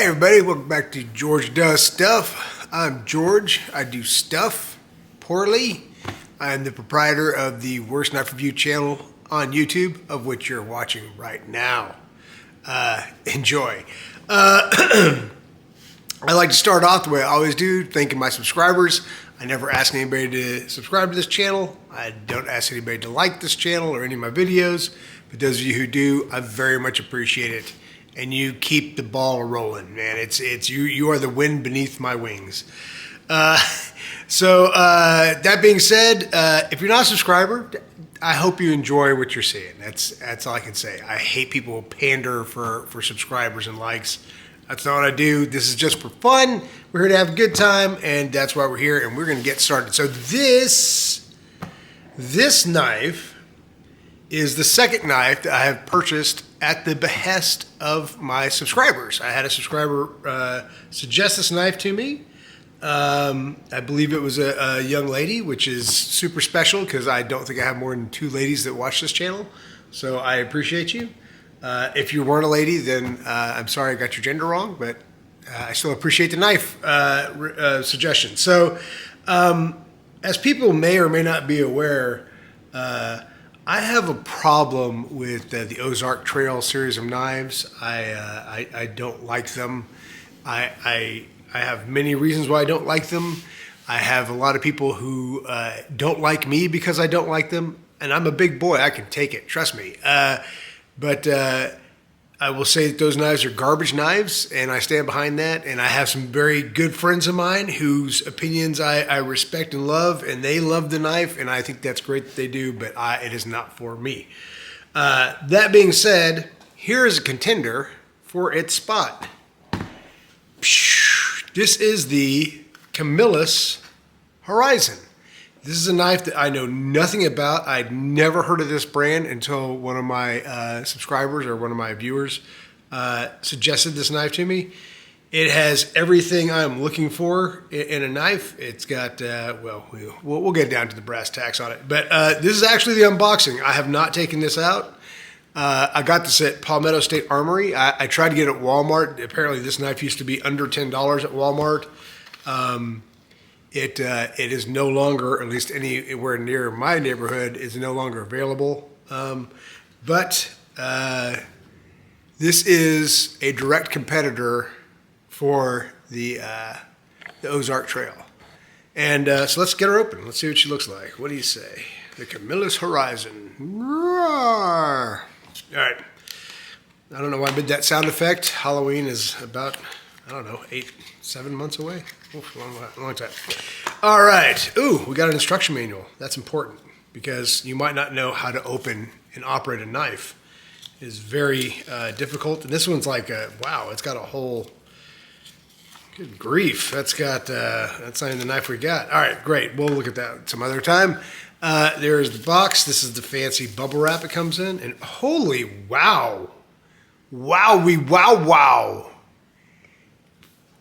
Hey everybody, welcome back to George Does Stuff. I'm George. I do stuff poorly. I am the proprietor of the Worst Knife Review channel on YouTube, of which you're watching right now. Enjoy. I like to start off the way I always do, thanking my subscribers. I never ask anybody to subscribe to this channel. I don't ask anybody to like this channel or any of my videos. But those of you who do, I very much appreciate it. And you keep the ball rolling, man. It's you are the wind beneath my wings. That being said, if you're not a subscriber, I hope you enjoy what you're seeing. That's all I can say. I hate people who pander for subscribers and likes. That's not what I do. This is just for fun. We're here to have a good time, and that's why we're here. And we're going to get started. So this knife is the second knife that I have purchased at the behest of my subscribers. I had a subscriber suggest this knife to me. I believe it was a young lady, which is super special because I don't think I have more than 2 ladies that watch this channel. So I appreciate you. If you weren't a lady, then I'm sorry I got your gender wrong, but I still appreciate the knife suggestion. So as people may or may not be aware, I have a problem with the Ozark Trail series of knives. I don't like them. I have many reasons why I don't like them. I have a lot of people who don't like me because I don't like them. And I'm a big boy. I can take it. Trust me. But I will say that those knives are garbage knives, and I stand behind that. And I have some very good friends of mine whose opinions I respect and love, and they love the knife, and I think that's great that they do, but it is not for me. That being said, here is a contender for its spot. This is the Camilius Horizon. This is a knife that I know nothing about. I'd never heard of this brand until one of my subscribers or one of my viewers suggested this knife to me. It has everything I'm looking for in a knife. It's got, we'll get down to the brass tacks on it. But this is actually the unboxing. I have not taken this out. I got this at Palmetto State Armory. I tried to get it at Walmart. Apparently this knife used to be under $10 at Walmart. It is no longer, at least anywhere near my neighborhood, is no longer available. But this is a direct competitor for the Ozark Trail. And so let's get her open. Let's see what she looks like. What do you say? The Camillus Horizon. Roar. All right. I don't know why I did that sound effect. Halloween is about, I don't know, 7 months away. Oof, long time. All right. Ooh, we got an instruction manual. That's important because you might not know how to open and operate a knife. It is very difficult. And this one's like, wow, it's got a whole, good grief. That's not even the knife we got. All right, great. We'll look at that some other time. There's the box. This is the fancy bubble wrap it comes in. And holy wow. Wowie wow wow.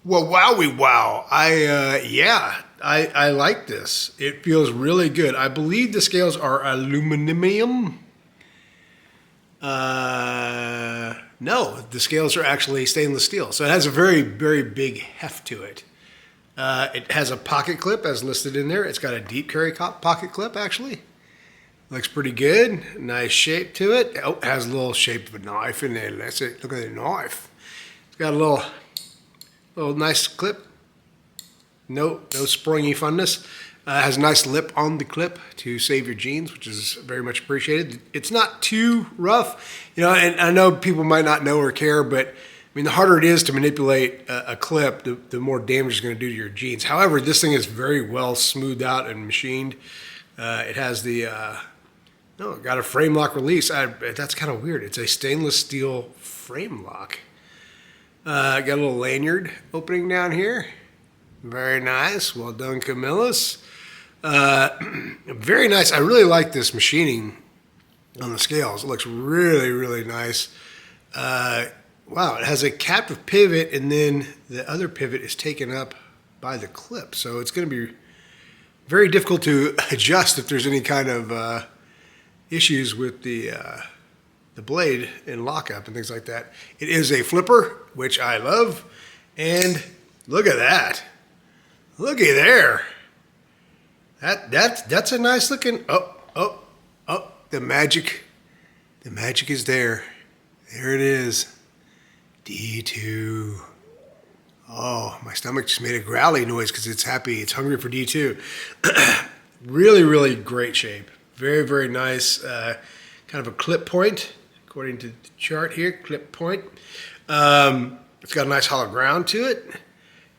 Well, wowie wow. I like this. It feels really good. I believe the scales are aluminum. No, the scales are actually stainless steel. So it has a very, very big heft to it. It has a pocket clip as listed in there. It's got a deep carry pocket clip, actually. Looks pretty good. Nice shape to it. Oh, it has a little shape of a knife in there. That's it. Look at the knife. It's got a little nice clip. No springy funness. Has a nice lip on the clip to save your jeans, which is very much appreciated. It's not too rough, you know. And I know people might not know or care, but I mean, the harder it is to manipulate a clip, the more damage it's going to do to your jeans. However, this thing is very well smoothed out and machined. It has it got a frame lock release. That's kind of weird. It's a stainless steel frame lock. Got a little lanyard opening down here. Very nice. Well done, Camillus. Very nice. I really like this machining on the scales. It looks really, really nice. Wow, it has a captive pivot, and then the other pivot is taken up by the clip. So it's going to be very difficult to adjust if there's any kind of issues with the the blade in lockup and things like that. It is a flipper, which I love. And look at that. Looky there. That's a nice looking. Oh. The magic is there. There it is. D2. Oh, my stomach just made a growly noise because it's happy. It's hungry for D2. Really, really great shape. Very, very nice. Kind of a clip point, according to the chart here. Clip point. It's got a nice hollow ground to it.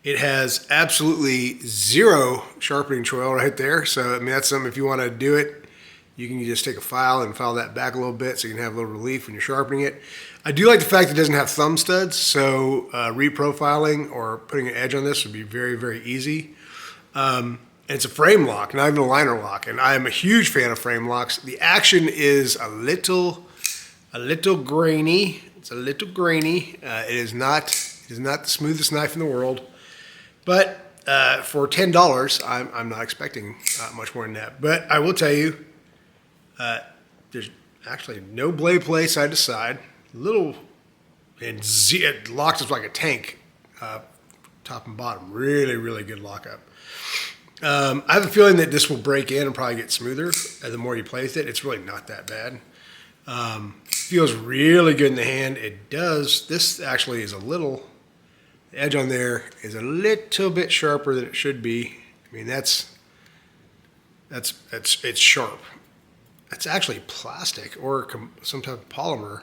It has absolutely zero sharpening choil right there. So, I mean, that's something if you want to do it, you can just take a file and file that back a little bit so you can have a little relief when you're sharpening it. I do like the fact that it doesn't have thumb studs, so reprofiling or putting an edge on this would be very, very easy. And it's a frame lock, not even a liner lock, and I am a huge fan of frame locks. The action is a little grainy. It's a little grainy. It is not the smoothest knife in the world, but for $10, I'm not expecting much more than that. But I will tell you, there's actually no blade play side to side. It locks up like a tank, top and bottom. Really, really good lockup. I have a feeling that this will break in and probably get smoother the more you play with it. It's really not that bad. Feels really good in the hand. It does. This actually is the edge on there is a little bit sharper than it should be. I mean, it's sharp. It's actually plastic or some type of polymer.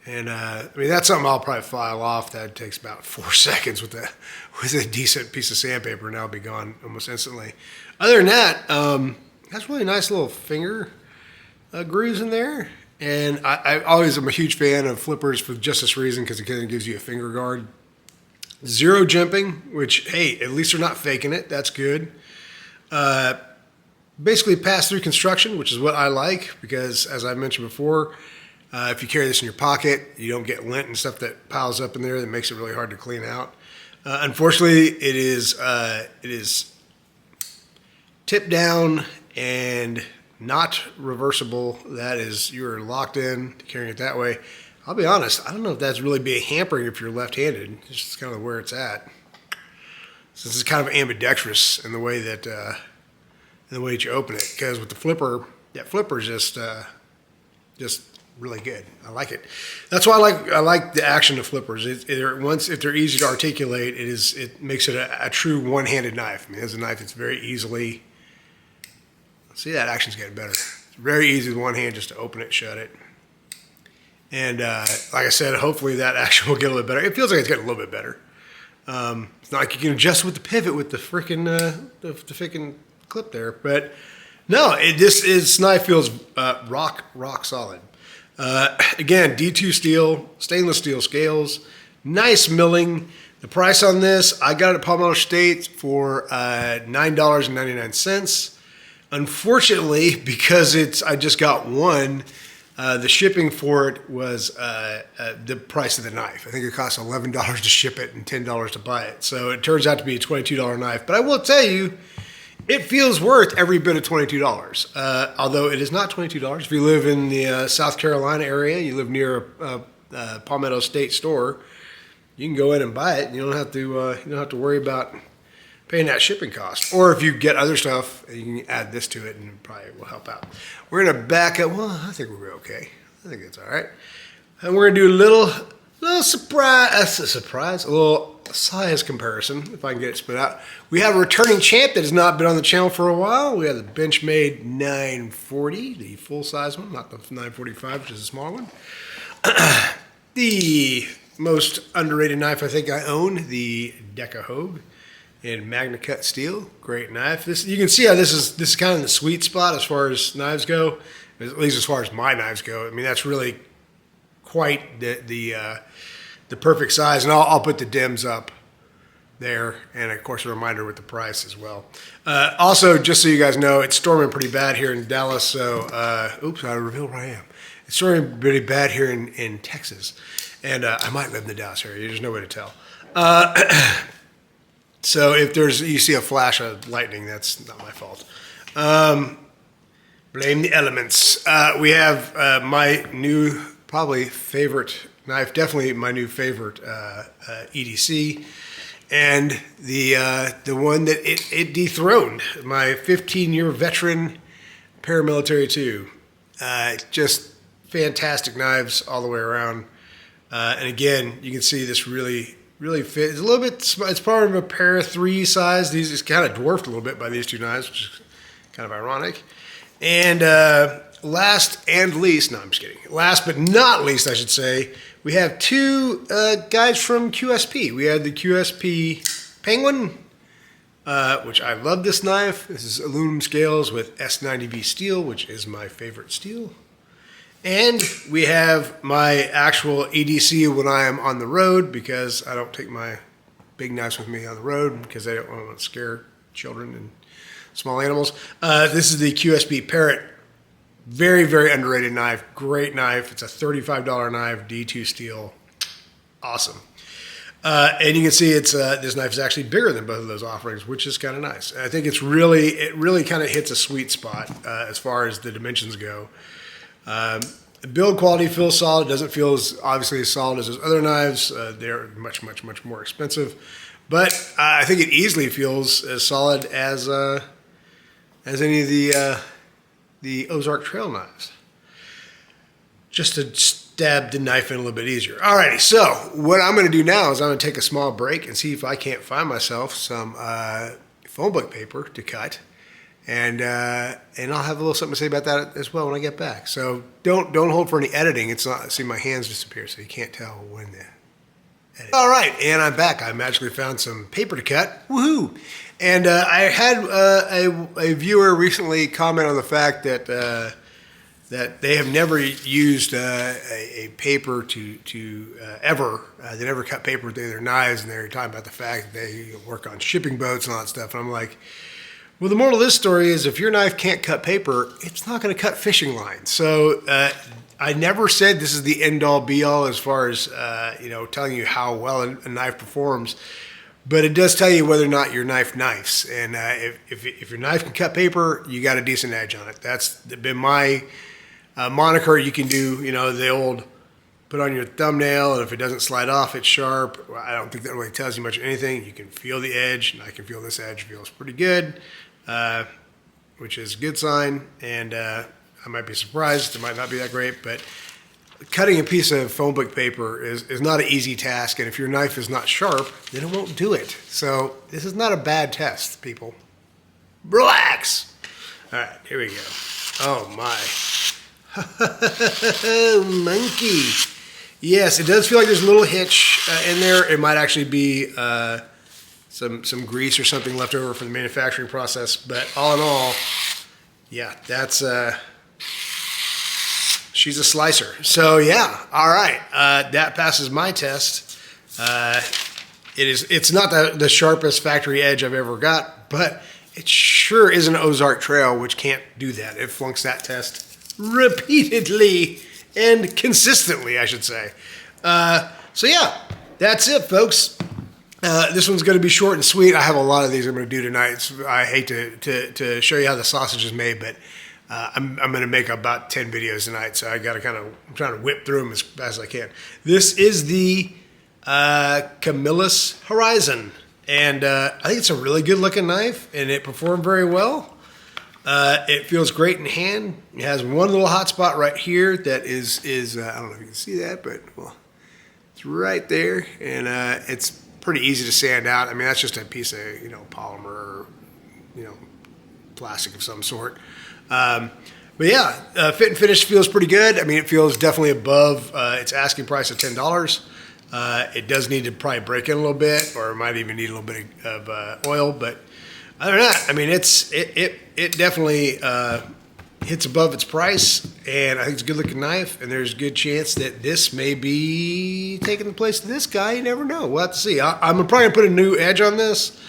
And I mean, that's something I'll probably file off. That takes about 4 seconds with a decent piece of sandpaper, and that'll be gone almost instantly. Other than that, that's really nice little finger grooves in there. And I always am a huge fan of flippers for just this reason, because it kind of gives you a finger guard. Zero jimping, which, hey, at least they're not faking it. That's good. Basically pass-through construction, which is what I like, because as I mentioned before, if you carry this in your pocket, you don't get lint and stuff that piles up in there that makes it really hard to clean out. Unfortunately, it is tip down and not reversible. That is, you're locked in to carrying it that way. I'll be honest, I don't know if that's really be hampering if you're left-handed. It's just kind of where it's at. So this is kind of ambidextrous in the way that you open it. Because with the flipper, that flipper is just really good. I like it. That's why I like the action of flippers. If they're easy to articulate, it makes it a true one-handed knife. I mean, it's a knife that's very easily. See, that action's getting better. It's very easy with one hand just to open it, shut it. And like I said, hopefully that action will get a little bit better. It feels like it's getting a little bit better. It's not like you can adjust with the pivot with the freaking the clip there, but no, this knife feels rock solid. Again, D2 steel, stainless steel scales, nice milling. The price on this, I got it at Palmetto State for $9.99. Unfortunately, because I just got one, the shipping for it was the price of the knife. I think it costs $11 to ship it and $10 to buy it. So it turns out to be a $22 knife. But I will tell you, it feels worth every bit of $22, although it is not $22. If you live in the South Carolina area, you live near a Palmetto State store, you can go in and buy it. You don't have to worry about paying that shipping cost. Or if you get other stuff, you can add this to it, and it probably will help out. We're gonna back up. Well, I think we're okay. I think it's all right. And we're gonna do a little surprise, a little size comparison, if I can get it spit out. We have a returning champ that has not been on the channel for a while. We have the Benchmade 940, the full-size one, not the 945, which is a small one. The most underrated knife I think I own, the Deca Hogue in Magna Cut steel. Great knife. You can see how this is kind of in the sweet spot as far as knives go, at least as far as my knives go. I mean, that's really quite the perfect size, and I'll put the dims up there, and of course a reminder with the price as well. Also, just so you guys know, it's storming pretty bad here in Dallas, so oops, I revealed where I am. It's storming pretty bad here in Texas, and I might live in the Dallas area. There's no way to tell. So if you see a flash of lightning, that's not my fault. Blame the elements. We have my new probably favorite knife, definitely my new favorite EDC, and the one that it dethroned, my 15-year veteran paramilitary 2. Just fantastic knives all the way around. And again, you can see this really fit. It's a little bit, it's part of a para 3 size. These is kind of dwarfed a little bit by these two knives, which is kind of ironic. And last and least, no, I'm just kidding. Last but not least, I should say, we have two guys from QSP. We had the QSP Penguin, which I love this knife. This is aluminum scales with S90V steel, which is my favorite steel. And we have my actual EDC when I am on the road, because I don't take my big knives with me on the road because I don't want to scare children and small animals. This is the QSP Parrot. Very, very underrated knife. Great knife. It's a $35 knife, D2 steel. Awesome. And you can see it's this knife is actually bigger than both of those offerings, which is kind of nice. I think it really kind of hits a sweet spot as far as the dimensions go. The build quality feels solid. It doesn't feel obviously as solid as those other knives. They're much, much, much more expensive. But I think it easily feels as solid as any of the Ozark trail knives. Just to stab the knife in a little bit easier. Alrighty, so what I'm going to do now is I'm going to take a small break and see if I can't find myself some phone book paper to cut. And I'll have a little something to say about that as well when I get back. So don't hold for any editing. It's not, see, my hands disappear, so you can't tell when the edit. All right, and I'm back. I magically found some paper to cut. Woohoo! And I had a viewer recently comment on the fact that that they have never used a paper to ever. They never cut paper with their knives, and they're talking about the fact that they work on shipping boats and all that stuff. And I'm like, well, the moral of this story is if your knife can't cut paper, it's not going to cut fishing lines. So I never said this is the end-all, be-all as far as telling you how well a knife performs. But it does tell you whether or not your knife knifes. And if your knife can cut paper, you got a decent edge on it. That's been my moniker. You can do, the old put on your thumbnail, and if it doesn't slide off, it's sharp. Well, I don't think that really tells you much of anything. You can feel the edge, and I can feel this edge feels pretty good, which is a good sign. And I might be surprised. It might not be that great, but cutting a piece of phone book paper is not an easy task, and if your knife is not sharp, then it won't do it. So this is not a bad test, people. Relax. All right, here we go. Oh my. Monkey. Yes, it does feel like there's a little hitch in there. It might actually be some grease or something left over from the manufacturing process, but all in all, yeah, that's she's a slicer. So yeah, all right, that passes my test. It's not the sharpest factory edge I've ever got, but it sure is an Ozark Trail, which can't do that. It flunks that test repeatedly and consistently, I should say. So yeah, that's it, folks. This one's going to be short and sweet. I have a lot of these I'm going to do tonight. I hate to show you how the sausage is made, but I'm going to make about 10 videos tonight, so I got to I'm trying to whip through them as fast as I can. This is the Camilius Horizon, and I think it's a really good looking knife, and it performed very well. It feels great in hand. It has one little hot spot right here that is I don't know if you can see that, but well, it's right there, and it's pretty easy to sand out. I mean, that's just a piece of polymer or plastic of some sort. But yeah, fit and finish feels pretty good. I mean, it feels definitely above its asking price of $10. It does need to probably break in a little bit, or it might even need a little bit of oil, but other than that, I mean, it definitely hits above its price, and I think it's a good-looking knife, and there's a good chance that this may be taking the place of this guy. You never know. We'll have to see. I'm probably going to put a new edge on this.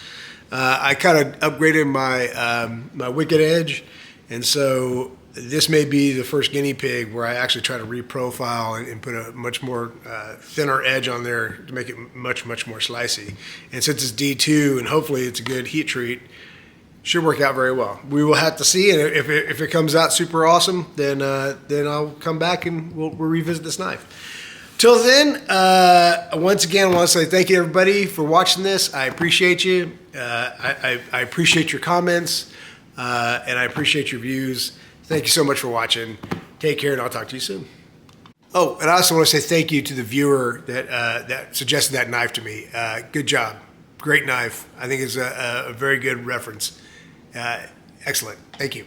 I kind of upgraded my Wicked Edge, and so this may be the first guinea pig where I actually try to reprofile and put a much more thinner edge on there to make it much, much more slicey. And since it's D2 and hopefully it's a good heat treat, Should work out very well. We will have to see, and if it comes out super awesome, then I'll come back and we'll revisit this knife. Till then, once again, I want to say thank you everybody for watching this. I appreciate you. I appreciate your comments, and I appreciate your views. Thank you so much for watching. Take care, and I'll talk to you soon. Oh, and I also want to say thank you to the viewer that suggested that knife to me. Good job. Great knife. I think it's a very good reference. Excellent. Thank you.